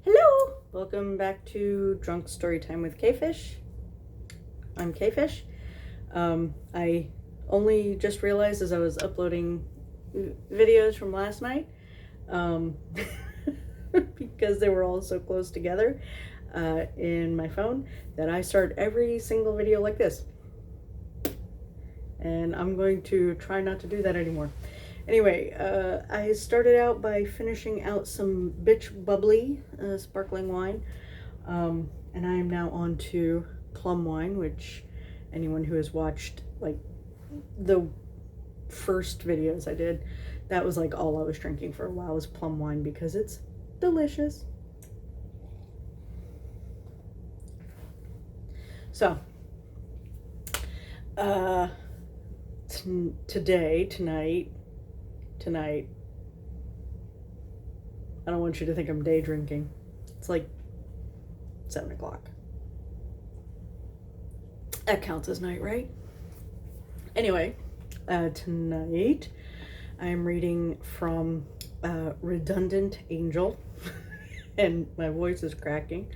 Hello! Welcome back to Drunk Storytime with Quefish. I'm Quefish. I only just realized as I was uploading videos from last night, because they were all so close together in my phone, that I start every single video like this. And I'm going to try not to do that anymore. Anyway, I started out by finishing out some Bitch Bubbly sparkling wine, and I am now on to plum wine, which anyone who has watched like the first videos I did, that was like all I was drinking for a while was plum wine because it's delicious. So, tonight, I don't want you to think I'm day drinking. It's like 7 o'clock. That counts as night, right? Anyway, tonight I'm reading from Redundant Angel, and my voice is cracking.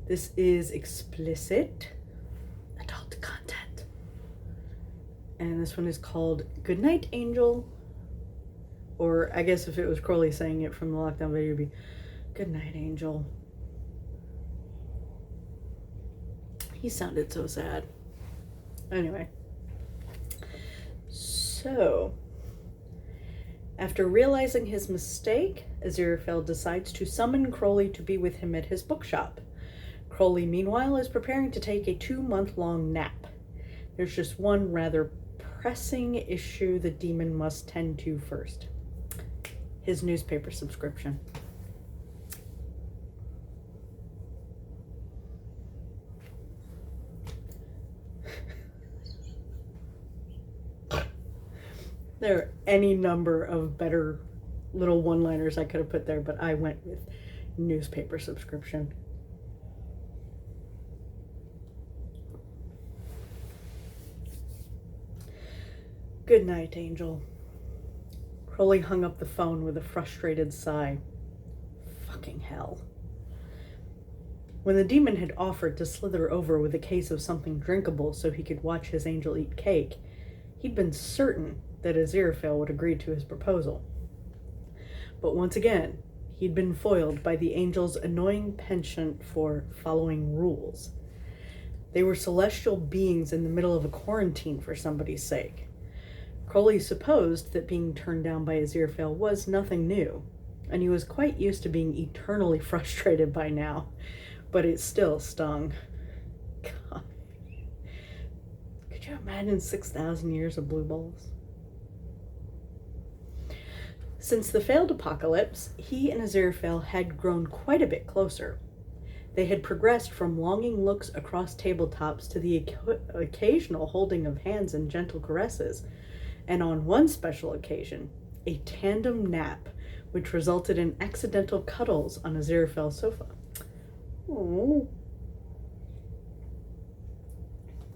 This is explicit adult content. And this one is called Goodnight Angel. Or I guess if it was Crowley saying it from the lockdown video, it'd be Goodnight Angel. He sounded so sad. Anyway. So, after realizing his mistake, Aziraphale decides to summon Crowley to be with him at his bookshop. Crowley, meanwhile, is preparing to take a 2-month-long nap. There's just one rather pressing issue the demon must tend to first. His newspaper subscription. There are any number of better little one-liners I could have put there, but I went with newspaper subscription. Good night, Angel. Crowley hung up the phone with a frustrated sigh. Fucking hell. When the demon had offered to slither over with a case of something drinkable so he could watch his angel eat cake, he'd been certain that Aziraphale would agree to his proposal. But once again, he'd been foiled by the angel's annoying penchant for following rules. They were celestial beings in the middle of a quarantine for somebody's sake. Crowley supposed that being turned down by Aziraphale was nothing new, and he was quite used to being eternally frustrated by now, but it still stung. God. Could you imagine 6,000 years of blue balls? Since the failed apocalypse, he and Aziraphale had grown quite a bit closer. They had progressed from longing looks across tabletops to the occasional holding of hands and gentle caresses, and on one special occasion, a tandem nap, which resulted in accidental cuddles on Aziraphale's sofa. Oh,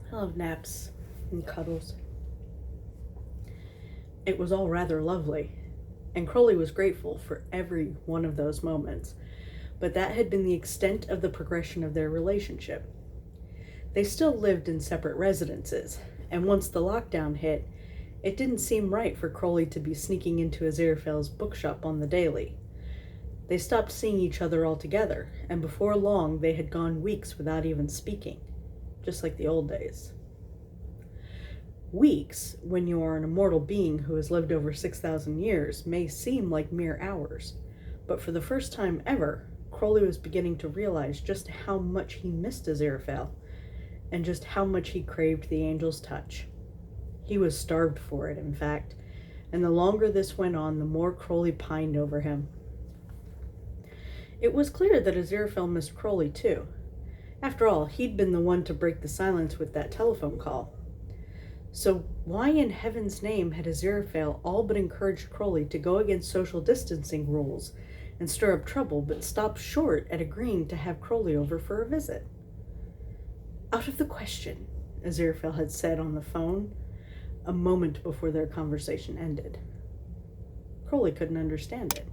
I love naps and cuddles. It was all rather lovely, and Crowley was grateful for every one of those moments, but that had been the extent of the progression of their relationship. They still lived in separate residences, and once the lockdown hit, it didn't seem right for Crowley to be sneaking into Aziraphale's bookshop on the daily. They stopped seeing each other altogether, and before long they had gone weeks without even speaking, just like the old days. Weeks, when you are an immortal being who has lived over 6,000 years, may seem like mere hours, but for the first time ever, Crowley was beginning to realize just how much he missed Aziraphale, and just how much he craved the angel's touch. He was starved for it, in fact, and the longer this went on, the more Crowley pined over him. It was clear that Aziraphale missed Crowley, too. After all, he'd been the one to break the silence with that telephone call. So why in heaven's name had Aziraphale all but encouraged Crowley to go against social distancing rules and stir up trouble, but stopped short at agreeing to have Crowley over for a visit? Out of the question, Aziraphale had said on the phone. a moment before their conversation ended. Crowley couldn't understand it.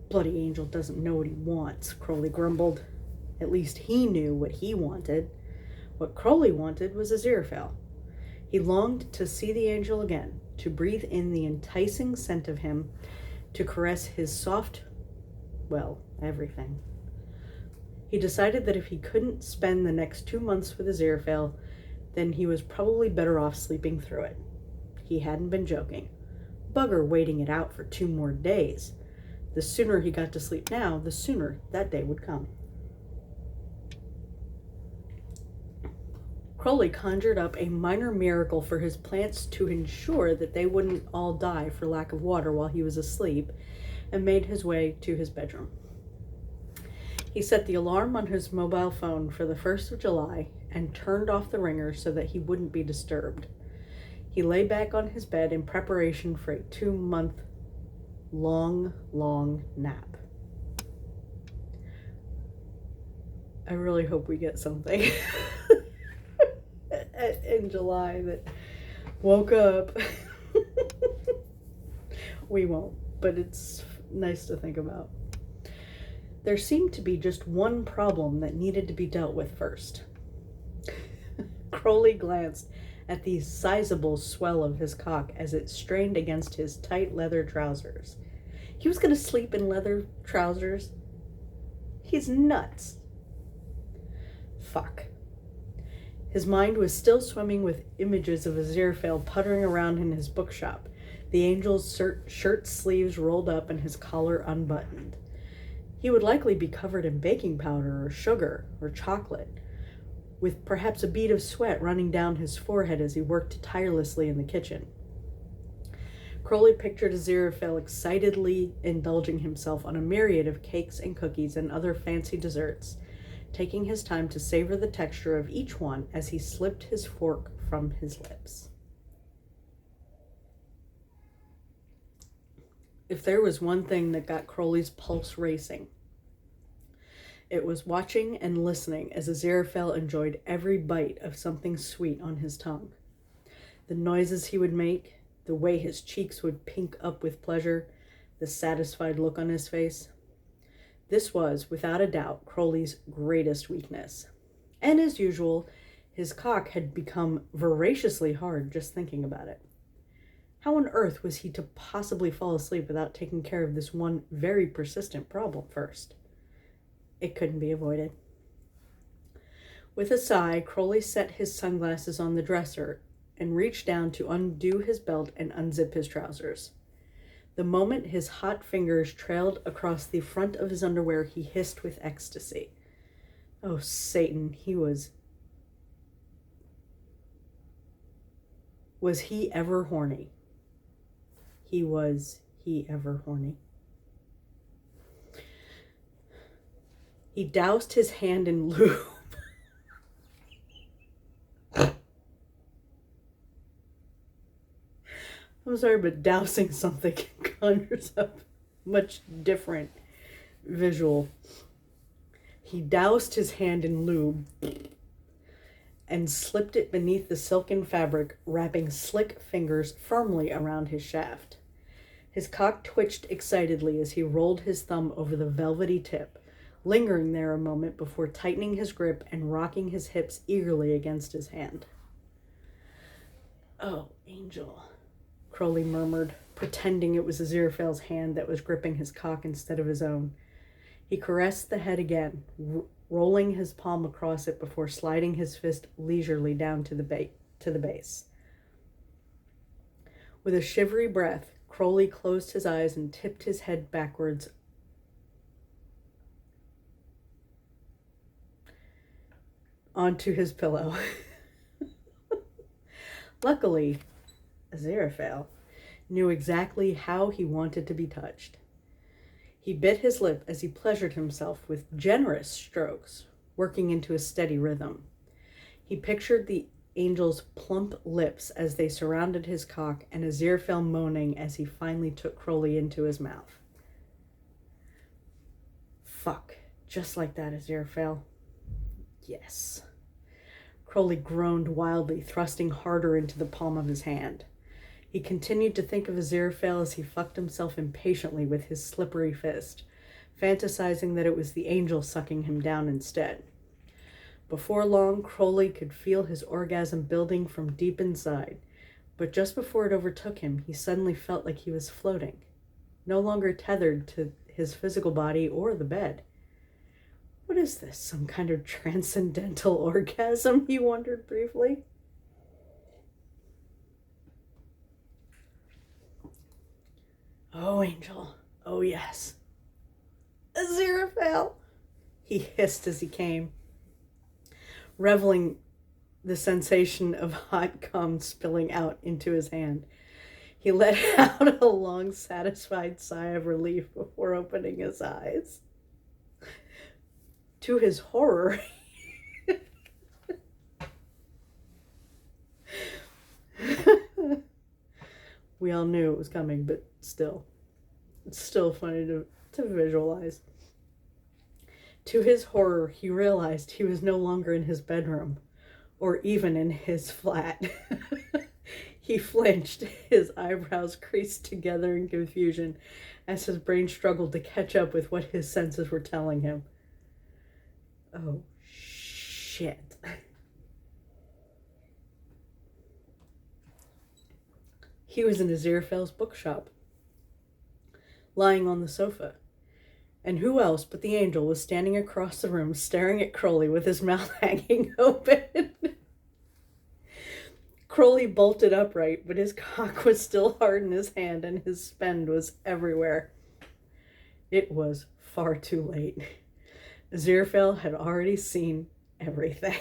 Bloody Angel doesn't know what he wants, Crowley grumbled. At least he knew what he wanted. What Crowley wanted was Aziraphale. He longed to see the angel again, to breathe in the enticing scent of him, to caress his soft, well, everything. He decided that if he couldn't spend the next 2 months with Aziraphale, then he was probably better off sleeping through it. He hadn't been joking. Bugger waiting it out for 2 more days. The sooner he got to sleep now, the sooner that day would come. Crowley conjured up a minor miracle for his plants to ensure that they wouldn't all die for lack of water while he was asleep, and made his way to his bedroom. He set the alarm on his mobile phone for the 1st of July and turned off the ringer so that he wouldn't be disturbed. He lay back on his bed in preparation for a 2-month long nap. I really hope we get something in July that woke up. We won't, but it's nice to think about. There seemed to be just one problem that needed to be dealt with first. Crowley glanced at the sizable swell of his cock as it strained against his tight leather trousers. He was going to sleep in leather trousers? He's nuts. Fuck. His mind was still swimming with images of Aziraphale puttering around in his bookshop, the angel's shirt sleeves rolled up and his collar unbuttoned. He would likely be covered in baking powder or sugar or chocolate, with perhaps a bead of sweat running down his forehead as he worked tirelessly in the kitchen. Crowley pictured Aziraphale excitedly indulging himself on a myriad of cakes and cookies and other fancy desserts, taking his time to savor the texture of each one as he slipped his fork from his lips. If there was one thing that got Crowley's pulse racing, it was watching and listening as Aziraphale enjoyed every bite of something sweet on his tongue. The noises he would make, the way his cheeks would pink up with pleasure, the satisfied look on his face. This was, without a doubt, Crowley's greatest weakness. And as usual, his cock had become voraciously hard just thinking about it. How on earth was he to possibly fall asleep without taking care of this one very persistent problem first? It couldn't be avoided. With a sigh, Crowley set his sunglasses on the dresser and reached down to undo his belt and unzip his trousers. The moment his hot fingers trailed across the front of his underwear, he hissed with ecstasy. Oh, Satan, he was he ever horny? Was he ever horny? He doused his hand in lube. I'm sorry, but dousing something conjures up much different visual. He doused his hand in lube and slipped it beneath the silken fabric, wrapping slick fingers firmly around his shaft. His cock twitched excitedly as he rolled his thumb over the velvety tip, lingering there a moment before tightening his grip and rocking his hips eagerly against his hand. "Oh, Angel," Crowley murmured, pretending it was Aziraphale's hand that was gripping his cock instead of his own. He caressed the head again, rolling his palm across it before sliding his fist leisurely down to the base. With a shivery breath, Crowley closed his eyes and tipped his head backwards onto his pillow. Luckily, Aziraphale knew exactly how he wanted to be touched. He bit his lip as he pleasured himself with generous strokes, working into a steady rhythm. He pictured the angel's plump lips as they surrounded his cock and Aziraphale moaning as he finally took Crowley into his mouth. Fuck, just like that, Aziraphale. Yes. Crowley groaned wildly, thrusting harder into the palm of his hand. He continued to think of Aziraphale as he fucked himself impatiently with his slippery fist, fantasizing that it was the angel sucking him down instead. Before long, Crowley could feel his orgasm building from deep inside, but just before it overtook him, he suddenly felt like he was floating, no longer tethered to his physical body or the bed. What is this, some kind of transcendental orgasm, he wondered briefly. Oh, Angel. Oh, yes. Aziraphale, he hissed as he came, reveling the sensation of hot cum spilling out into his hand. He let out a long, satisfied sigh of relief before opening his eyes. To his horror, we all knew it was coming, but still, it's still funny to visualize. To his horror, he realized he was no longer in his bedroom, or even in his flat. He flinched, his eyebrows creased together in confusion as his brain struggled to catch up with what his senses were telling him. Oh, shit. He was in Aziraphale's bookshop, lying on the sofa. And who else but the angel was standing across the room, staring at Crowley with his mouth hanging open. Crowley bolted upright, but his cock was still hard in his hand and his spend was everywhere. It was far too late. Aziraphale had already seen everything.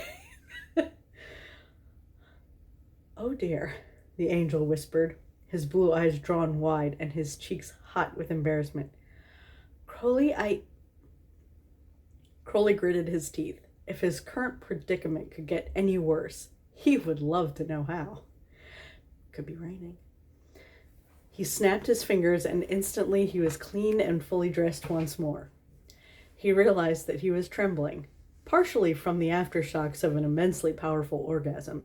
Oh dear, the angel whispered, his blue eyes drawn wide and his cheeks hot with embarrassment. Crowley gritted his teeth. If his current predicament could get any worse, he would love to know how. Could be raining. He snapped his fingers and instantly he was clean and fully dressed once more. He realized that he was trembling, partially from the aftershocks of an immensely powerful orgasm,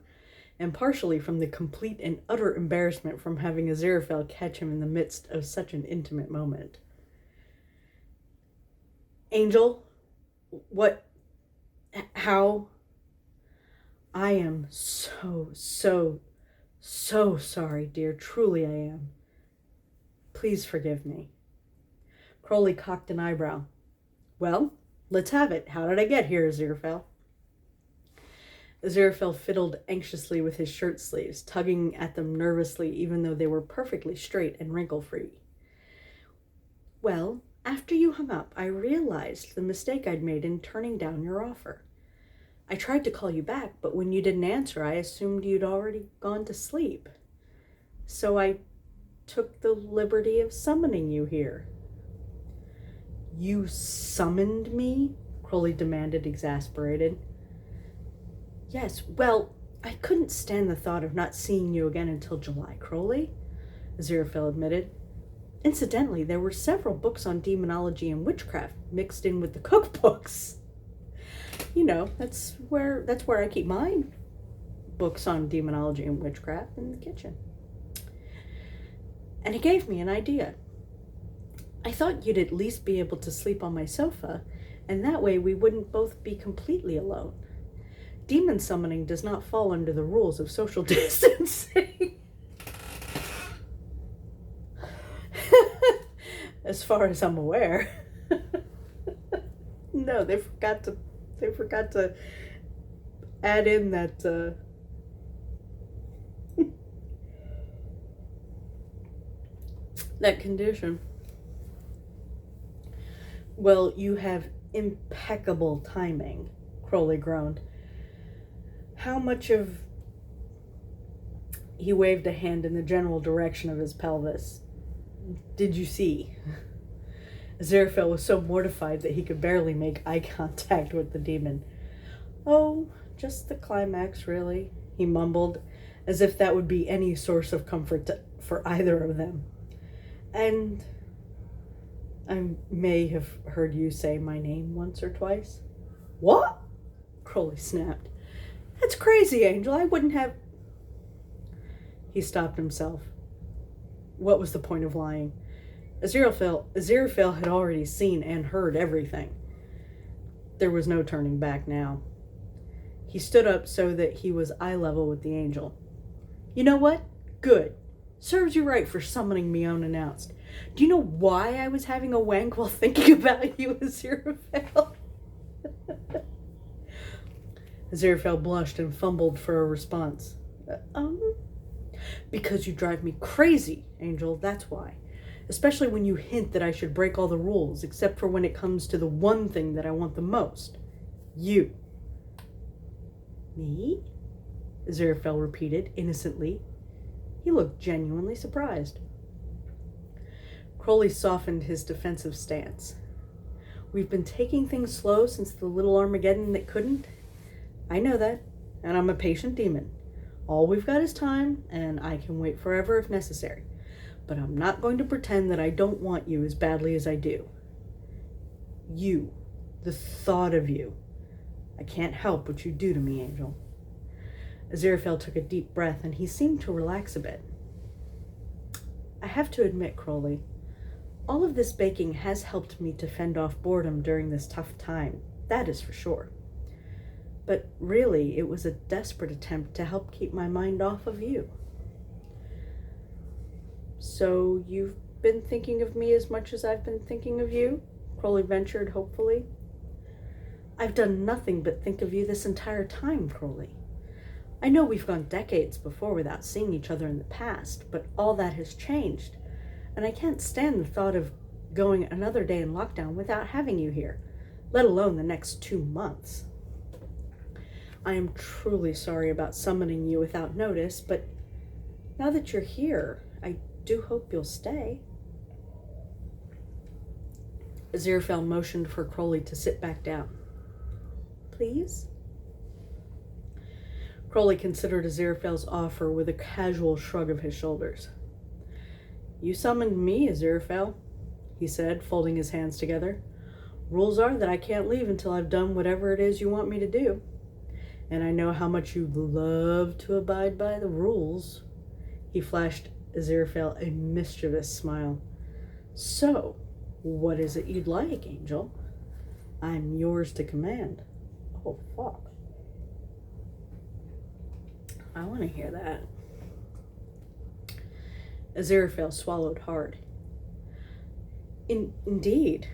and partially from the complete and utter embarrassment from having Aziraphale catch him in the midst of such an intimate moment. Angel, what, how? I am so sorry, dear. Truly I am. Please forgive me. Crowley cocked an eyebrow. Well, let's have it. How did I get here, Aziraphale? Aziraphale fiddled anxiously with his shirt sleeves, tugging at them nervously even though they were perfectly straight and wrinkle-free. Well, after you hung up, I realized the mistake I'd made in turning down your offer. I tried to call you back, but when you didn't answer, I assumed you'd already gone to sleep. So I took the liberty of summoning you here. You summoned me? Crowley demanded, exasperated. Yes, well, I couldn't stand the thought of not seeing you again until July, Crowley, Aziraphale admitted. Incidentally, there were several books on demonology and witchcraft mixed in with the cookbooks. You know, that's where I keep mine. Books on demonology and witchcraft in the kitchen. And it gave me an idea. I thought you'd at least be able to sleep on my sofa, and that way we wouldn't both be completely alone. Demon summoning does not fall under the rules of social distancing. As far as I'm aware. No, they forgot to add in that that condition. Well, you have impeccable timing, Crowley groaned. How much of... He waved a hand in the general direction of his pelvis. Did you see? Aziraphale was so mortified that he could barely make eye contact with the demon. Oh, just the climax, really, he mumbled, as if that would be any source of comfort for either of them. And I may have heard you say my name once or twice. What? Crowley snapped. That's crazy, Angel. I wouldn't have... He stopped himself. What was the point of lying? Aziraphale had already seen and heard everything. There was no turning back now. He stood up so that he was eye level with the angel. You know what? Good. Serves you right for summoning me unannounced. Do you know why I was having a wank while thinking about you, Aziraphale? Aziraphale blushed and fumbled for a response. Because you drive me crazy, Angel, that's why. Especially when you hint that I should break all the rules, except for when it comes to the one thing that I want the most. You. Me? Aziraphale repeated, innocently. He looked genuinely surprised. Crowley softened his defensive stance. We've been taking things slow since the little Armageddon that couldn't. I know that, and I'm a patient demon. All we've got is time, and I can wait forever if necessary. But I'm not going to pretend that I don't want you as badly as I do. You. The thought of you. I can't help what you do to me, Angel. Aziraphale took a deep breath, and he seemed to relax a bit. I have to admit, Crowley, all of this baking has helped me to fend off boredom during this tough time. That is for sure. But really, it was a desperate attempt to help keep my mind off of you. So you've been thinking of me as much as I've been thinking of you? Crowley ventured hopefully. I've done nothing but think of you this entire time, Crowley. I know we've gone decades before without seeing each other in the past, but all that has changed, and I can't stand the thought of going another day in lockdown without having you here, let alone the next 2 months. I am truly sorry about summoning you without notice, but now that you're here, I do hope you'll stay. Aziraphale motioned for Crowley to sit back down. Please? Crowley considered Aziraphale's offer with a casual shrug of his shoulders. You summoned me, Aziraphale, he said, folding his hands together. Rules are that I can't leave until I've done whatever it is you want me to do. And I know how much you love to abide by the rules. He flashed Aziraphale a mischievous smile. So, what is it you'd like, Angel? I'm yours to command. Oh, fuck. I want to hear that. Aziraphale swallowed hard. Indeed.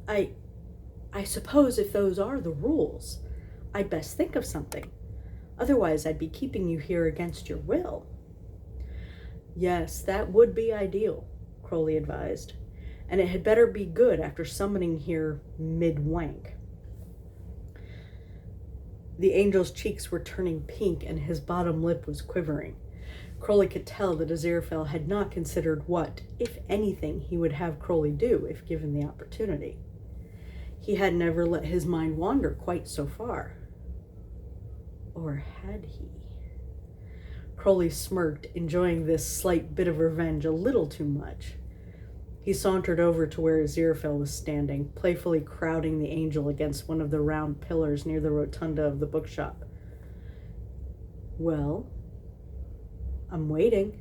I suppose if those are the rules, I'd best think of something. Otherwise, I'd be keeping you here against your will. Yes, that would be ideal, Crowley advised. And it had better be good after summoning here mid-wank. The angel's cheeks were turning pink and his bottom lip was quivering. Crowley could tell that Aziraphale had not considered what, if anything, he would have Crowley do if given the opportunity. He had never let his mind wander quite so far. Or had he? Crowley smirked, enjoying this slight bit of revenge a little too much. He sauntered over to where Aziraphale was standing, playfully crowding the angel against one of the round pillars near the rotunda of the bookshop. Well, I'm waiting.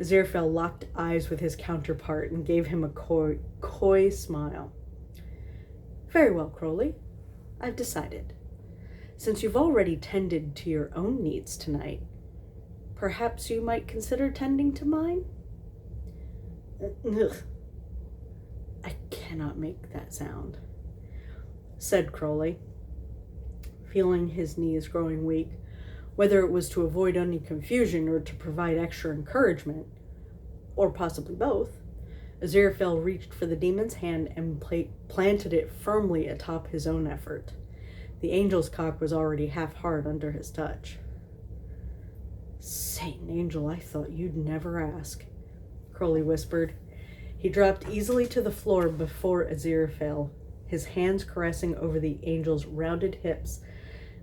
Aziraphale locked eyes with his counterpart and gave him a coy smile. Very well, Crowley. I've decided. Since you've already tended to your own needs tonight, perhaps you might consider tending to mine? Ugh. I cannot make that sound, said Crowley, feeling his knees growing weak, whether it was to avoid any confusion or to provide extra encouragement, or possibly both. Aziraphale reached for the demon's hand and planted it firmly atop his own effort. The angel's cock was already half hard under his touch. Satan, Angel, I thought you'd never ask, Crowley whispered. He dropped easily to the floor before Aziraphale, his hands caressing over the angel's rounded hips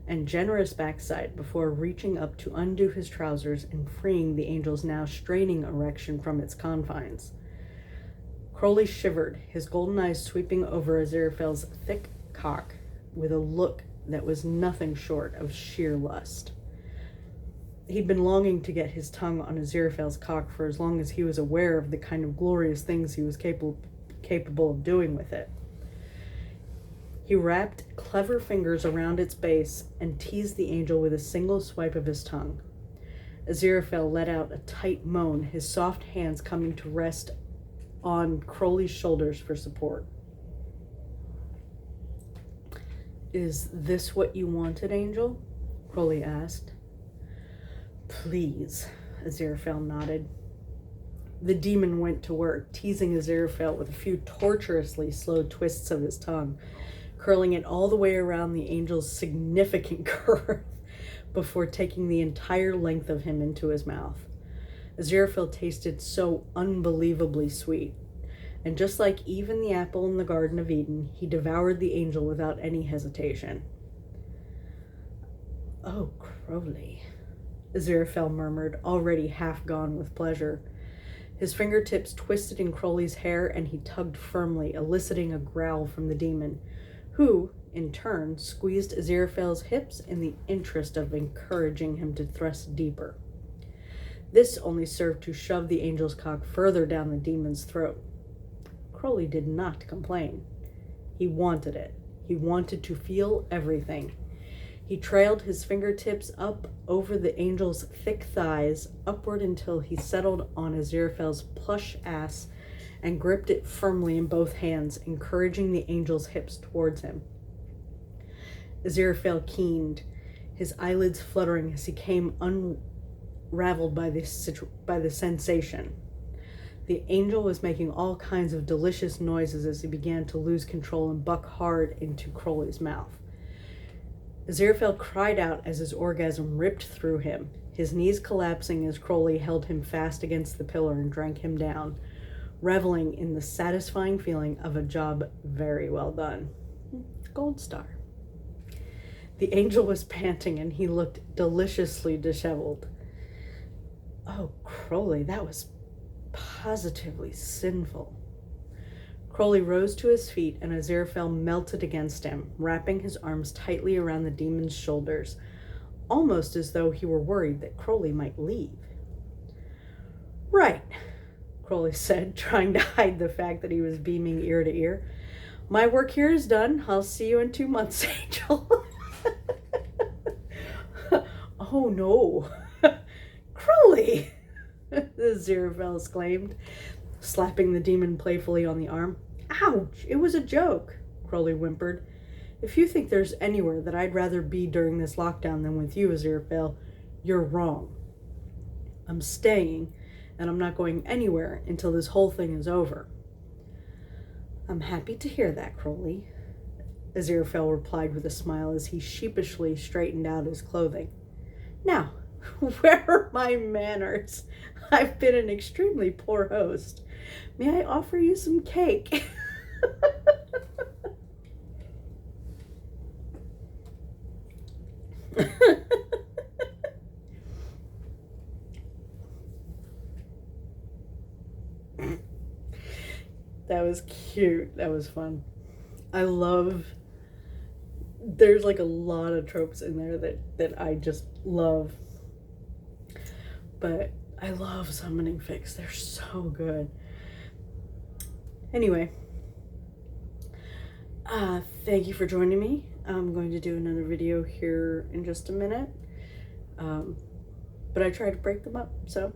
and generous backside before reaching up to undo his trousers and freeing the angel's now straining erection from its confines. Crowley shivered, his golden eyes sweeping over Aziraphale's thick cock with a look that was nothing short of sheer lust. He'd been longing to get his tongue on Aziraphale's cock for as long as he was aware of the kind of glorious things he was capable of doing with it. He wrapped clever fingers around its base and teased the angel with a single swipe of his tongue. Aziraphale let out a tight moan, his soft hands coming to rest on Crowley's shoulders for support. "Is this what you wanted, Angel?" Crowley asked. "Please," Aziraphale nodded. The demon went to work, teasing Aziraphale with a few tortuously slow twists of his tongue, curling it all the way around the angel's significant girth before taking the entire length of him into his mouth. Aziraphale tasted so unbelievably sweet, and just like even the apple in the Garden of Eden, he devoured the angel without any hesitation. "Oh, Crowley," Aziraphale murmured, already half gone with pleasure. His fingertips twisted in Crowley's hair, and he tugged firmly, eliciting a growl from the demon, who, in turn, squeezed Aziraphale's hips in the interest of encouraging him to thrust deeper. This only served to shove the angel's cock further down the demon's throat. Crowley did not complain. He wanted it. He wanted to feel everything. He trailed his fingertips up over the angel's thick thighs, upward until he settled on Aziraphale's plush ass and gripped it firmly in both hands, encouraging the angel's hips towards him. Aziraphale keened, his eyelids fluttering as he came unraveled by the sensation. The angel was making all kinds of delicious noises as he began to lose control and buck hard into Crowley's mouth. Aziraphale cried out as his orgasm ripped through him, his knees collapsing as Crowley held him fast against the pillar and drank him down, reveling in the satisfying feeling of a job very well done. Gold star. The angel was panting and he looked deliciously disheveled. "Oh, Crowley, that was positively sinful." Crowley rose to his feet and Aziraphale melted against him, wrapping his arms tightly around the demon's shoulders, almost as though he were worried that Crowley might leave. "Right," Crowley said, trying to hide the fact that he was beaming ear to ear. "My work here is done. I'll see you in 2 months, Angel." "Oh, no." "Crowley!" Aziraphale exclaimed, slapping the demon playfully on the arm. "Ouch! It was a joke," Crowley whimpered. "If you think there's anywhere that I'd rather be during this lockdown than with you, Aziraphale, you're wrong. I'm staying, and I'm not going anywhere until this whole thing is over." "I'm happy to hear that, Crowley," Aziraphale replied with a smile as he sheepishly straightened out his clothing. "Now, where are my manners? I've been an extremely poor host. May I offer you some cake?" That was cute. That was fun. There's like a lot of tropes in there that I just love. But I love summoning fics. They're so good. Anyway, thank you for joining me. I'm going to do another video here in just a minute. But I try to break them up, so